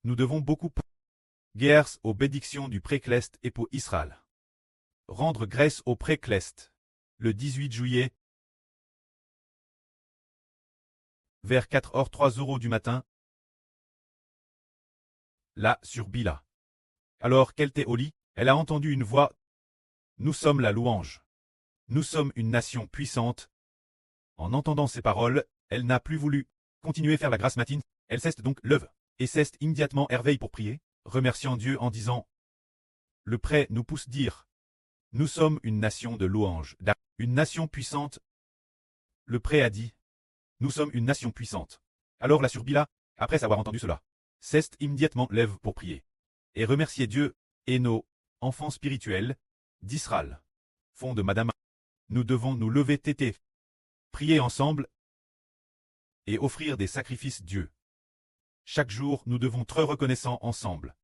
nous devons beaucoup guerres aux bénédictions du précleste et pour Israël. Rendre grâce au précleste. Le 18 juillet, vers 4h03 du matin, là sur Bila. Alors qu'elle était au lit, elle a entendu une voix. Nous sommes la louange. Nous sommes une nation puissante. En entendant ces paroles, elle n'a plus voulu continuer faire la grâce matine. Elle cesse donc lève et cesse immédiatement Herveille pour prier, remerciant Dieu en disant: le prêt nous pousse dire: nous sommes une nation de louange, une nation puissante. Le prêt a dit: nous sommes une nation puissante. Alors la Surbila, après avoir entendu cela, cesse immédiatement lève pour prier et remercier Dieu et nos enfants spirituels d'Israël. Fond de Madame. Nous devons nous lever tété, prier ensemble et offrir des sacrifices Dieu. Chaque jour, nous devons être reconnaissants ensemble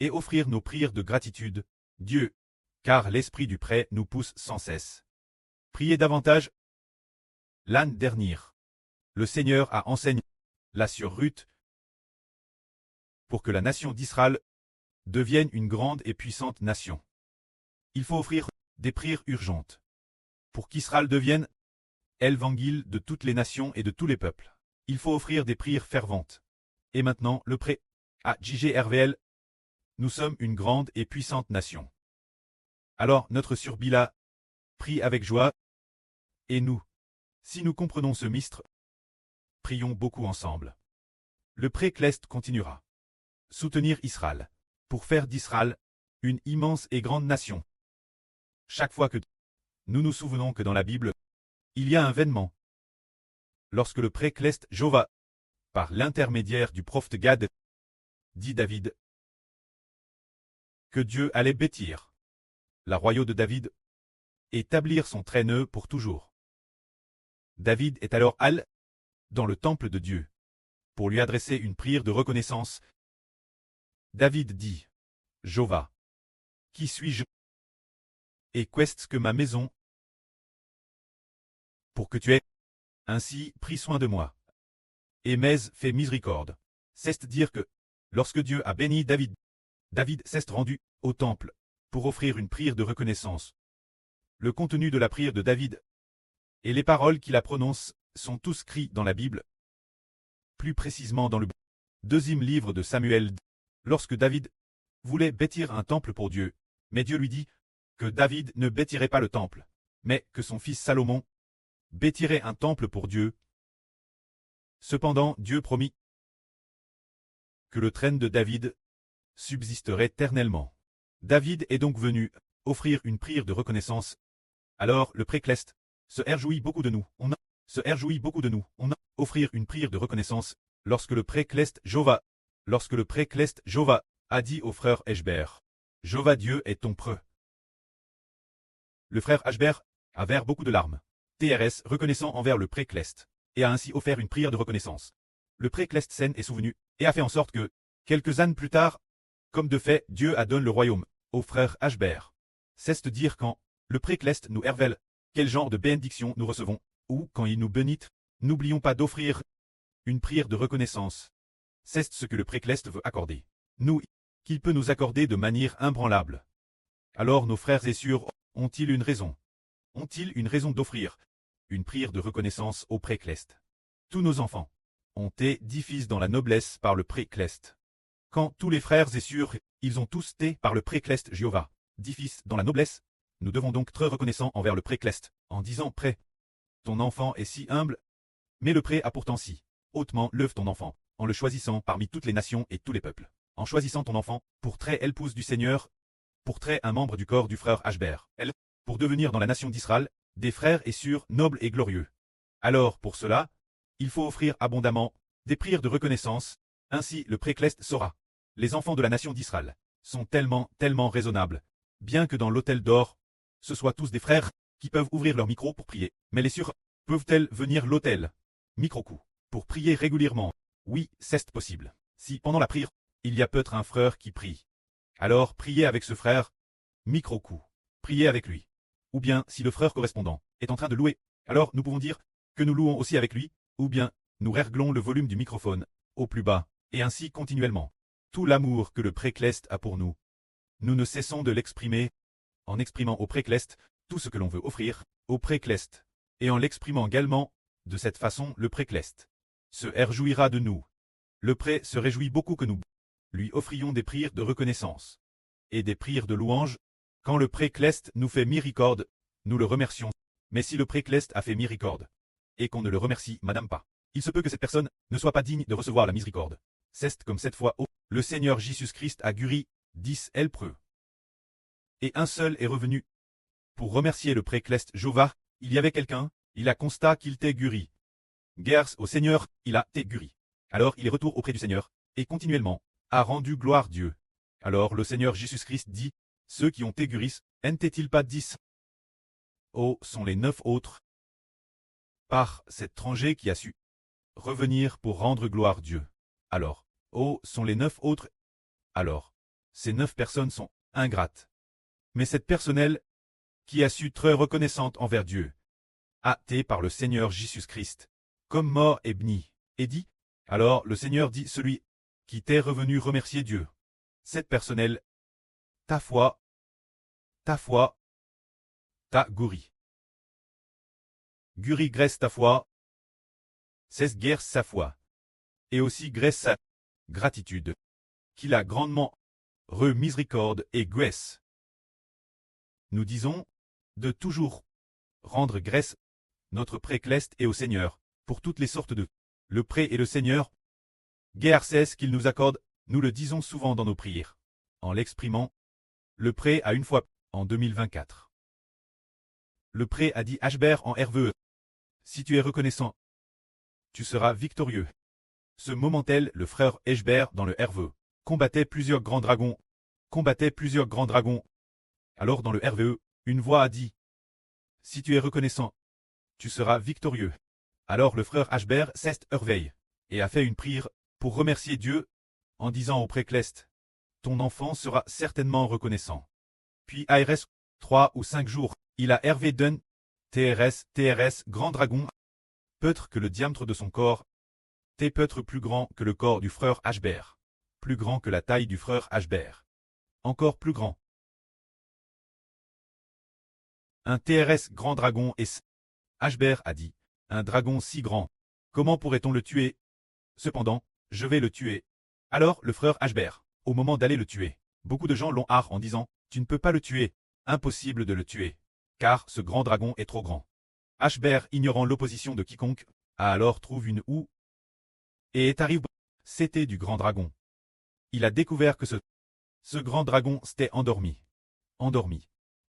et offrir nos prières de gratitude, Dieu, car l'esprit du prêt nous pousse sans cesse. Priez davantage. L'année dernière, le Seigneur a enseigné la sur Ruth pour que la nation d'Israël devienne une grande et puissante nation. Il faut offrir des prières urgentes pour qu'Israël devienne l'évangile de toutes les nations et de tous les peuples. Il faut offrir des prières ferventes. Et maintenant, le prêt à JGRVL. Nous sommes une grande et puissante nation. Alors notre Surbila prie avec joie. Et nous, si nous comprenons ce mystre, prions beaucoup ensemble. Le précleste continuera. Soutenir Israël, pour faire d'Israël une immense et grande nation. Chaque fois que nous nous souvenons que dans la Bible, il y a un événement. Lorsque le précleste Jova, par l'intermédiaire du prophète Gad, dit David que Dieu allait bâtir la royauté de David, établir son traîneux pour toujours. David est alors dans le temple de Dieu pour lui adresser une prière de reconnaissance. David dit: Jova, qui suis-je? Et qu'est-ce que ma maison? Pour que tu aies ainsi pris soin de moi. Et m'aies fait miséricorde. C'est dire que, lorsque Dieu a béni David, David s'est rendu au temple pour offrir une prière de reconnaissance. Le contenu de la prière de David et les paroles qu'il a prononcées sont tous écrits dans la Bible, plus précisément dans le deuxième livre de Samuel. Lorsque David voulait bâtir un temple pour Dieu, mais Dieu lui dit que David ne bâtirait pas le temple, mais que son fils Salomon bâtirait un temple pour Dieu. Cependant, Dieu promit que le trône de David subsisterait éternellement. David est donc venu offrir une prière de reconnaissance. Alors le précleste se réjouit beaucoup de nous. On a offrir une prière de reconnaissance lorsque le précleste Jova a dit au frère Eshber: Jova, Dieu est ton preux. Le frère Eshber avait beaucoup de larmes. TRS reconnaissant envers le précleste et a ainsi offert une prière de reconnaissance. Le précleste s'en est souvenu et a fait en sorte que, quelques années plus tard, comme de fait, Dieu a donné le royaume au frère Eshber. C'est dire quand le précleste nous révèle quel genre de bénédiction nous recevons, ou quand il nous bénit, n'oublions pas d'offrir une prière de reconnaissance. C'est ce que le précleste veut accorder. Nous, qu'il peut nous accorder de manière imbranlable. Alors nos frères et sœurs ont-ils une raison? Ont-ils une raison d'offrir une prière de reconnaissance au précleste? Tous nos enfants ont été diffusés dans la noblesse par le précleste. Quand tous les frères et sœurs, ils ont tous été par le précleste Jéhovah, diffusés dans la noblesse, nous devons donc être reconnaissants envers le précleste, en disant: prêt, ton enfant est si humble, mais le prêt a pourtant si hautement lève ton enfant, en le choisissant parmi toutes les nations et tous les peuples, en choisissant ton enfant pour très épouse du Seigneur, pour très un membre du corps du frère Eshber, pour devenir dans la nation d'Israël des frères et sœurs nobles et glorieux. Alors pour cela, il faut offrir abondamment des prières de reconnaissance. Ainsi le précleste saura. Les enfants de la nation d'Israël sont tellement raisonnables, bien que dans l'autel d'or, ce soit tous des frères qui peuvent ouvrir leur micro pour prier. Mais les sœurs peuvent-elles venir à l'autel micro-coup pour prier régulièrement? Oui, c'est possible. Si pendant la prière, il y a peut-être un frère qui prie, alors priez avec ce frère micro-coup. Priez avec lui. Ou bien, si le frère correspondant est en train de louer, alors nous pouvons dire que nous louons aussi avec lui, ou bien nous réglons le volume du microphone au plus bas, et ainsi continuellement. tout l'amour que le précleste a pour nous. Nous ne cessons de l'exprimer, en exprimant au précleste tout ce que l'on veut offrir au précleste, et en l'exprimant également, de cette façon le précleste se réjouira de nous. Le pré se réjouit beaucoup que nous lui offrions des prières de reconnaissance et des prières de louange. Quand le précleste nous fait miséricorde, nous le remercions. Mais si le précleste a fait miséricorde, et qu'on ne le remercie madame pas, il se peut que cette personne ne soit pas digne de recevoir la miséricorde. C'est comme cette fois, oh, le Seigneur Jésus-Christ a guéri 10 lépreux. Et un seul est revenu. Pour remercier le précleste Jéhovah, il y avait quelqu'un, il a constaté qu'il t'est guéri. Guerre au Seigneur, il a été guéri. Alors il est retour auprès du Seigneur, et continuellement, a rendu gloire Dieu. Alors le Seigneur Jésus-Christ dit, ceux qui ont été guéris, n'étaient-ils pas 10? Oh, sont les 9 autres. Par cet étranger qui a su revenir pour rendre gloire Dieu. Alors, oh, sont les 9 autres. Alors, ces 9 personnes sont ingrates. Mais cette personnelle, qui a su très reconnaissante envers Dieu, a été par le Seigneur Jésus-Christ, comme mort et béni, et dit, alors le Seigneur dit celui qui t'est revenu remercier Dieu. Cette personnelle, ta foi, t'a guéri. Guéri graisse ta foi, c'est guerre sa foi, et aussi graisse sa gratitude, qu'il a grandement miséricorde et graisse. Nous disons, de toujours rendre grâce notre précleste et au Seigneur, pour toutes les sortes de le pré et le Seigneur. Guerre c'est ce qu'il nous accorde, nous le disons souvent dans nos prières. En l'exprimant, le pré a une fois, en 2024. Le pré a dit Hbert en RVE. Si tu es reconnaissant, tu seras victorieux. Ce moment-tel, le frère Hbert dans le RVE combattait plusieurs grands dragons. Alors dans le RVE, une voix a dit, si tu es reconnaissant, tu seras victorieux. Alors le frère Hbert s'est réveillé et a fait une prière pour remercier Dieu en disant au précleste, ton enfant sera certainement reconnaissant. Puis ARS, 3 ou 5 jours, il a hervé d'un TRS, grand dragon, peut-être que le diamètre de son corps t'est peut-être plus grand que le corps du frère Hbert, plus grand que la taille du frère Hbert, encore plus grand. Un TRS grand dragon et Hbert a dit, un dragon si grand, comment pourrait-on le tuer? Cependant, je vais le tuer. Alors le frère Hbert, au moment d'aller le tuer, beaucoup de gens l'ont harre en disant, tu ne peux pas le tuer, impossible de le tuer, car ce grand dragon est trop grand. Hbert, ignorant l'opposition de quiconque, a alors trouvé une houe et est arrivé. C'était du grand dragon. Il a découvert que ce grand dragon s'était endormi.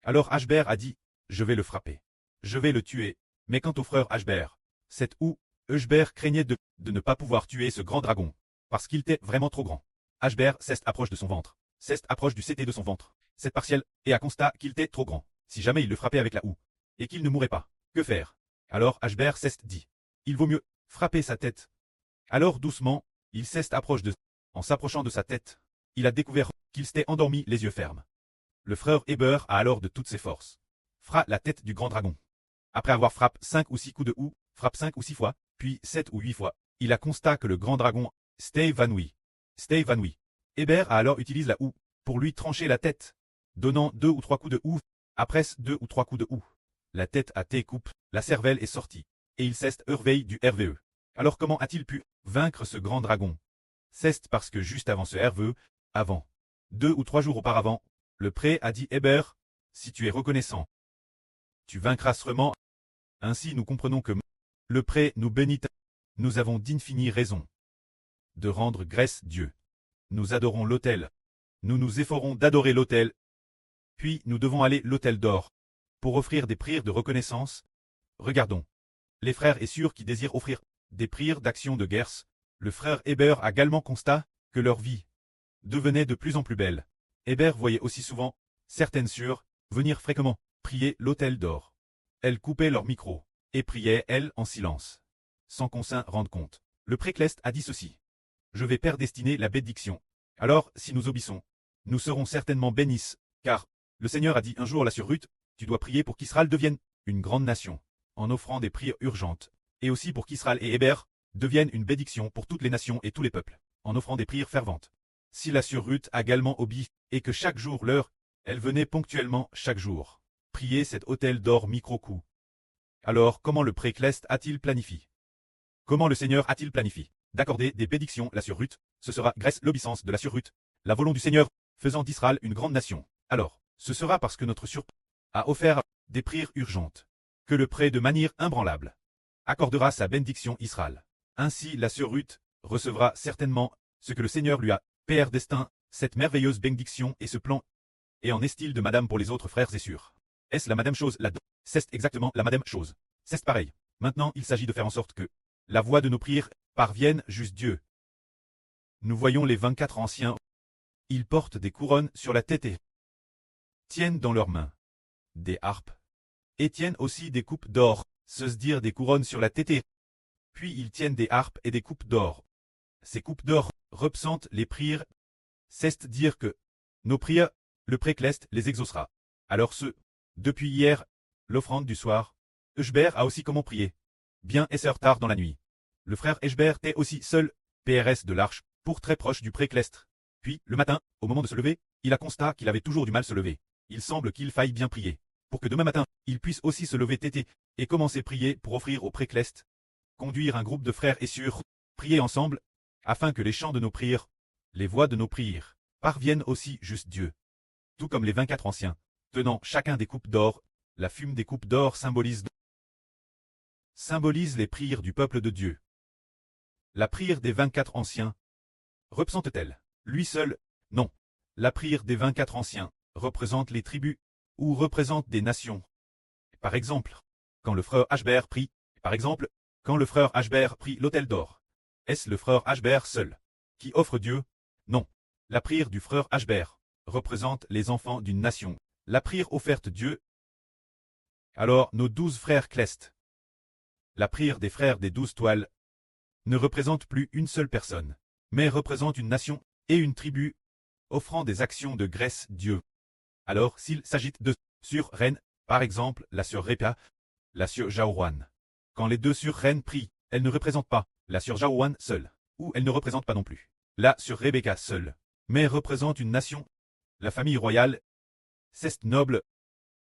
Alors Hbert a dit, je vais le frapper. Je vais le tuer. Mais quant au frère Hbert, cette houe, Hbert craignait de ne pas pouvoir tuer ce grand dragon, parce qu'il était vraiment trop grand. Hbert approche de son ventre. Approche du CT de son ventre. Cette partielle, et a constat qu'il était trop grand. Si jamais il le frappait avec la houe, et qu'il ne mourrait pas, que faire? Alors Hbert dit, il vaut mieux frapper sa tête. Alors doucement, il approche en s'approchant de sa tête, il a découvert qu'il s'était endormi les yeux fermes. Le frère Hbert a alors de toutes ses forces frappe la tête du grand dragon. Après avoir frappé 5 ou 6 coups de houe, frappe 5 ou 6 fois, puis 7 ou 8 fois, il a constaté que le grand dragon s'était évanoui. Hbert a alors utilisé la houe pour lui trancher la tête, donnant 2 ou 3 coups de houe. Après 2 ou 3 coups de houe, la tête a été coupée, la cervelle est sortie, et il s'est réveillé du RVE. Alors comment a-t-il pu vaincre ce grand dragon? C'est parce que juste avant ce RVE, avant 2 ou 3 jours auparavant, le pré a dit Hbert, si tu es reconnaissant, tu vaincras sûrement. Ainsi nous comprenons que le pré nous bénit. Nous avons d'infinies raisons de rendre grâce Dieu. Nous adorons l'autel. Nous nous efforons d'adorer l'autel. Puis nous devons aller l'autel d'or pour offrir des prières de reconnaissance. Regardons. Les frères et sœurs qui désirent offrir des prières d'action de guerre. Le frère Hbert a également constaté que leur vie devenait de plus en plus belle. Hbert voyait aussi souvent certaines sœurs venir fréquemment prier l'autel d'or. Elles coupaient leur micro et priaient, elles, en silence, sans qu'on s'en rende compte. Le précleste a dit ceci. Je vais prédestiner la bénédiction. Alors, si nous obéissons, nous serons certainement bénis, car le Seigneur a dit un jour là sur Ruth, tu dois prier pour qu'Israël devienne une grande nation, en offrant des prières urgentes, et aussi pour qu'Israël et Hbert deviennent une bénédiction pour toutes les nations et tous les peuples, en offrant des prières ferventes. Si la sœur Ruth a également obéi, et que chaque jour l'heure, elle venait ponctuellement chaque jour prier cet autel d'or micro-coup. Alors comment le précleste a-t-il planifié? Comment le Seigneur a-t-il planifié d'accorder des bénédictions à la sœur Ruth? Ce sera grâce l'obéissance de la sœur Ruth, la volonté du Seigneur, faisant d'Israël une grande nation. Alors, ce sera parce que notre sœur a offert des prières urgentes, que le prêt de manière imbranlable accordera sa bénédiction Israël. Ainsi la sœur Ruth recevra certainement ce que le Seigneur lui a, Père destin, cette merveilleuse bénédiction et ce plan, et en est-il de madame pour les autres frères et sœurs? Est-ce la madame chose là-dedans? C'est exactement la madame chose. C'est pareil. Maintenant il s'agit de faire en sorte que la voix de nos prières parvienne juste Dieu. Nous voyons les 24 anciens. Ils portent des couronnes sur la tête et tiennent dans leurs mains des harpes, et tiennent aussi des coupes d'or, se dire des couronnes sur la tête. Puis ils tiennent des harpes et des coupes d'or. Ces coupes d'or représentent les prières, c'est dire que nos prières, le précleste les exaucera. Alors depuis hier, l'offrande du soir, Eshbert a aussi comment prier. Bien et sœur tard dans la nuit. Le frère Eshbert était aussi seul, PRS de l'arche, pour très proche du préclestre. Puis, le matin, au moment de se lever, il a constaté qu'il avait toujours du mal à se lever. Il semble qu'il faille bien prier, pour que demain matin, il puisse aussi se lever tété, et commencer à prier pour offrir au précleste. Conduire un groupe de frères et sœurs, prier ensemble, afin que les chants de nos prières, les voix de nos prières, parviennent aussi juste Dieu. Tout comme les 24 anciens, tenant chacun des coupes d'or, la fume des coupes d'or symbolise les prières du peuple de Dieu. La prière des 24 anciens représente-t-elle, lui seul? Non. La prière des 24 anciens représente les tribus, ou représente des nations. Par exemple, quand le frère Ashbert prie, l'autel d'or, est-ce le frère Ashbert seul qui offre Dieu? Non. La prière du frère Ashbert représente les enfants d'une nation, la prière offerte Dieu. Alors nos 12 frères clestes, la prière des frères des 12 toiles, ne représente plus une seule personne, mais représente une nation et une tribu, offrant des actions de grâce Dieu. Alors s'il s'agit de sur reine, par exemple la sœur Répa, la sœur Jaouan. Quand les deux sœurs reines prient, elles ne représentent pas la sœur Jaouan seule, ou elles ne représentent pas non plus la sœur Rebecca seule, mais représentent une nation, la famille royale, c'est noble.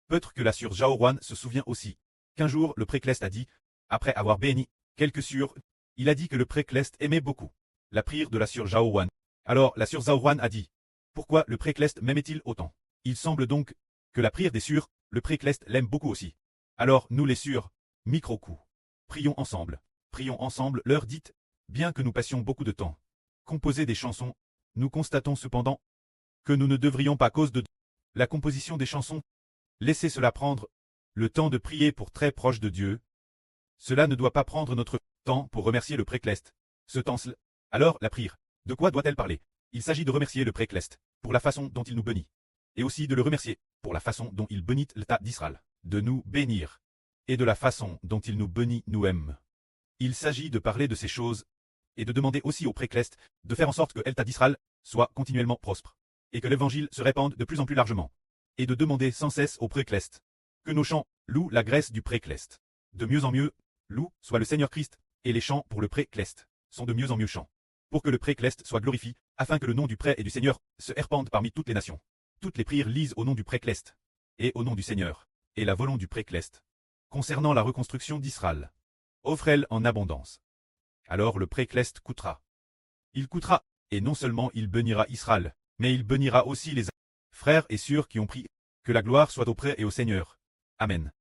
Peut-être que la sœur Jaouan se souvient aussi qu'un jour le précleste a dit, après avoir béni quelques sœurs, il a dit que le précleste aimait beaucoup la prière de la sœur Jaouan. Alors la sœur Jaouan a dit, pourquoi le précleste m'aimait-il autant? Il semble donc que la prière des sœurs, le précleste l'aime beaucoup aussi. Alors nous les sœurs, micro-coup, prions ensemble, leur dites, bien que nous passions beaucoup de temps composer des chansons, nous constatons cependant que nous ne devrions pas à cause de la composition des chansons, laisser cela prendre le temps de prier pour très proche de Dieu. Cela ne doit pas prendre notre temps pour remercier le précleste. Ce temps-là, alors la prière, de quoi doit-elle parler? Il s'agit de remercier le précleste pour la façon dont il nous bénit, et aussi de le remercier pour la façon dont il bénit l'État d'Israël, de nous bénir, et de la façon dont il nous bénit nous-mêmes. Il s'agit de parler de ces choses, et de demander aussi au précleste de faire en sorte que l'État d'Israël soit continuellement prospère, et que l'évangile se répande de plus en plus largement, et de demander sans cesse au précleste que nos chants louent la grâce du précleste. De mieux en mieux, loue soit le Seigneur Christ, et les chants pour le précleste sont de mieux en mieux chants, pour que le précleste soit glorifié, afin que le nom du pré et du Seigneur se répande parmi toutes les nations. Toutes les prières lisent au nom du précleste, et au nom du Seigneur, et la volonté du précleste, concernant la reconstruction d'Israël. Offre-elle en abondance. Alors le précleste coûtera. Il coûtera, et non seulement il bénira Israël, mais il bénira aussi les frères et sœurs qui ont prié. Que la gloire soit au pré et au Seigneur. Amen.